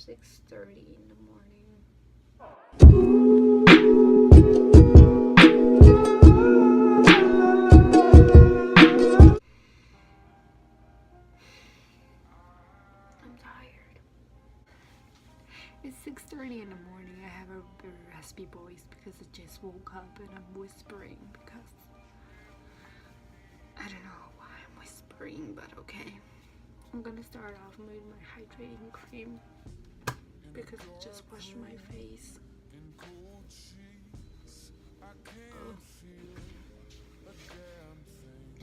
6:30 in the morning. I'm tired. It's 6:30 in the morning. I have a very raspy voice because I just woke up and I'm whispering because I don't know why I'm whispering, but okay. I'm gonna start off with my hydrating cream because I just washed my face. Oh.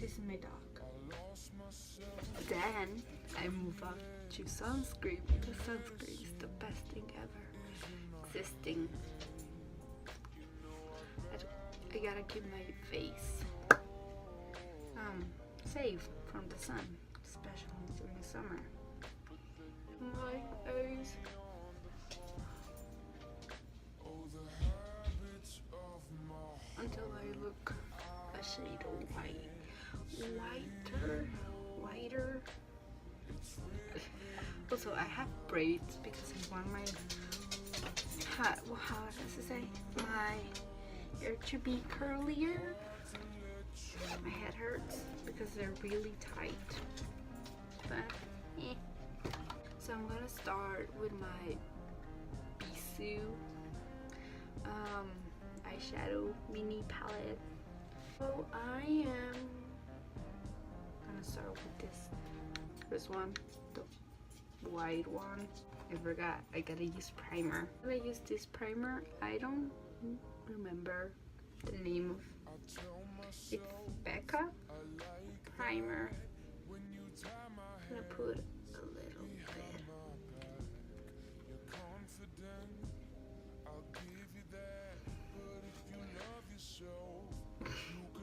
This is my dog. Then I move up to sunscreen because sunscreen is the best thing ever existing. I gotta keep my face safe from the sun, especially during the summer. My eyes. Until I look a shade of whiter. Also, I have braids because I want my how does it say? My hair to be curlier. My head hurts because they're really tight. But so I'm gonna start with my SOOO eyeshadow mini palette. So I am gonna start with this one, the white one. I forgot I gotta use primer. When I use this primer, I don't remember the name of it's Becca primer. I'm gonna put a little bit.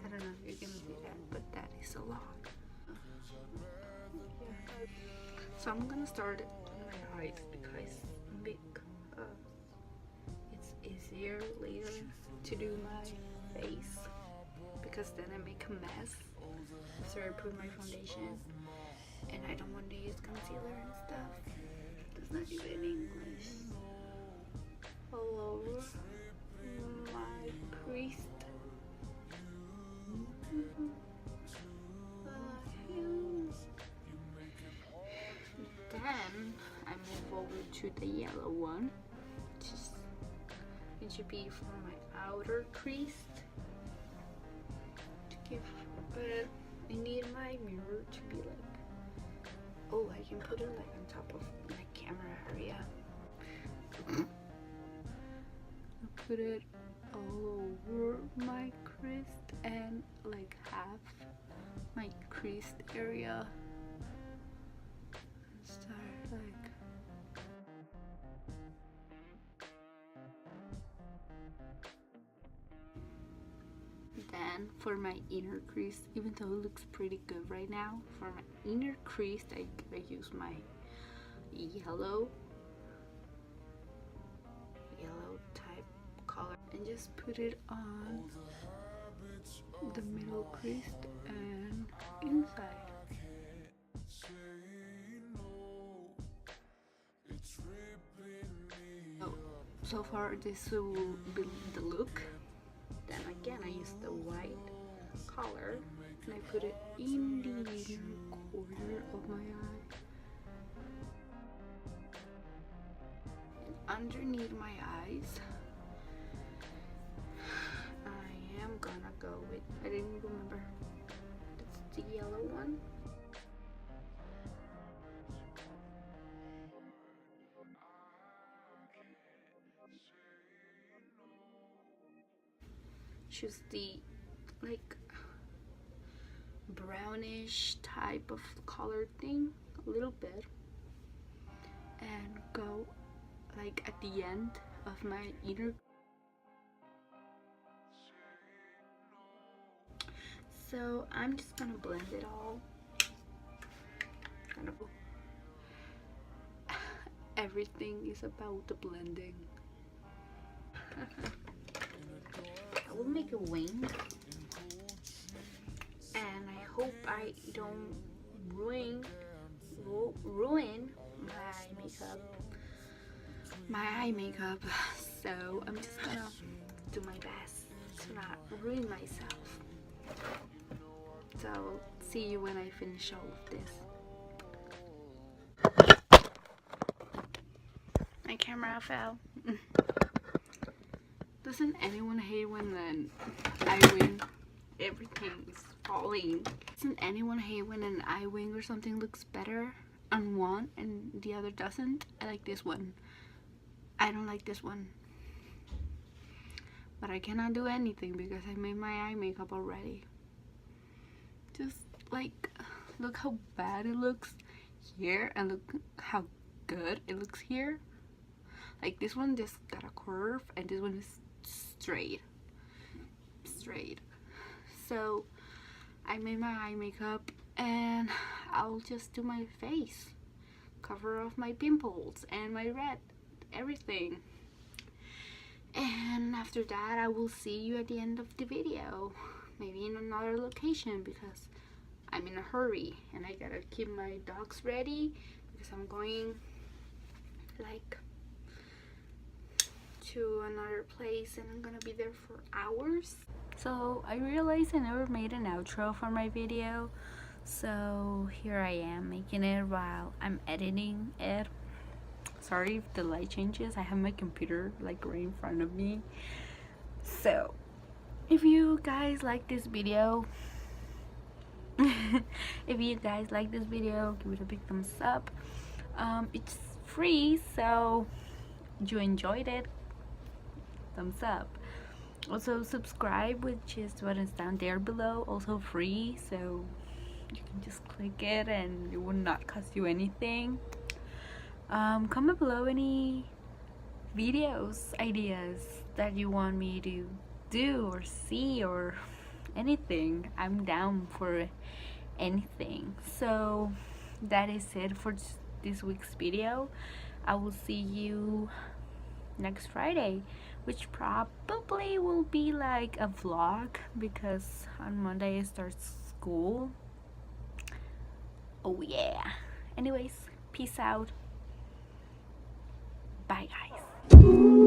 I don't know if you can see that, but that is a lot. So I'm gonna start on my eyes because it's easier later to do my face because then I make a mess. So I put my foundation and I don't want to use concealer and stuff. It's not even English. All over my crease. Then I move over to the yellow one. It should be for my outer crease. To give, but I need my mirror to be like, oh, I can put it like on top of my camera area. I put it all over my crease and like half my creased area. Start like then for my inner crease, even though it looks pretty good right now, for my inner crease I use my yellow type color and just put it on the middle crease and inside. So far this will be the look. Then again I use the white color and I put it in the inner corner of my eye. And underneath my eyes I am gonna go with, I didn't remember, it's the yellow one. Choose the like brownish type of color thing a little bit and go like at the end of my inner. So I'm just gonna blend it all. Everything is about the blending. I will make a wing and I hope I don't ruin my makeup my eye makeup, so I'm just gonna do my best to not ruin myself. So I'll see you when I finish all of this. My camera fell. Doesn't anyone hate when I win? Everything is falling. Doesn't anyone hate when an eye wing or something looks better on one and the other doesn't? I like this one. I don't like this one. But I cannot do anything because I made my eye makeup already. Just like, look how bad it looks here and look how good it looks here. Like this one just got a curve and this one is straight. So I made my eye makeup and I'll just do my face, cover off my pimples and my red, everything. And after that I will see you at the end of the video, maybe in another location because I'm in a hurry and I gotta keep my dogs ready because I'm going like to another place and I'm gonna be there for hours. So I realized I never made an outro for my video, so here I am making it while I'm editing it. Sorry if the light changes, I have my computer like right in front of me. So if you guys like this video give it a big thumbs up. It's free, so you enjoyed it, thumbs up. Also subscribe, which is what is down there below, also free, so you can just click it and it will not cost you anything. Comment below any videos ideas that you want me to do or see or anything. I'm down for anything. So that is it for this week's video. I will see you next Friday, which probably will be like a vlog because on Monday I start school. Oh yeah. Anyways, peace out. Bye guys.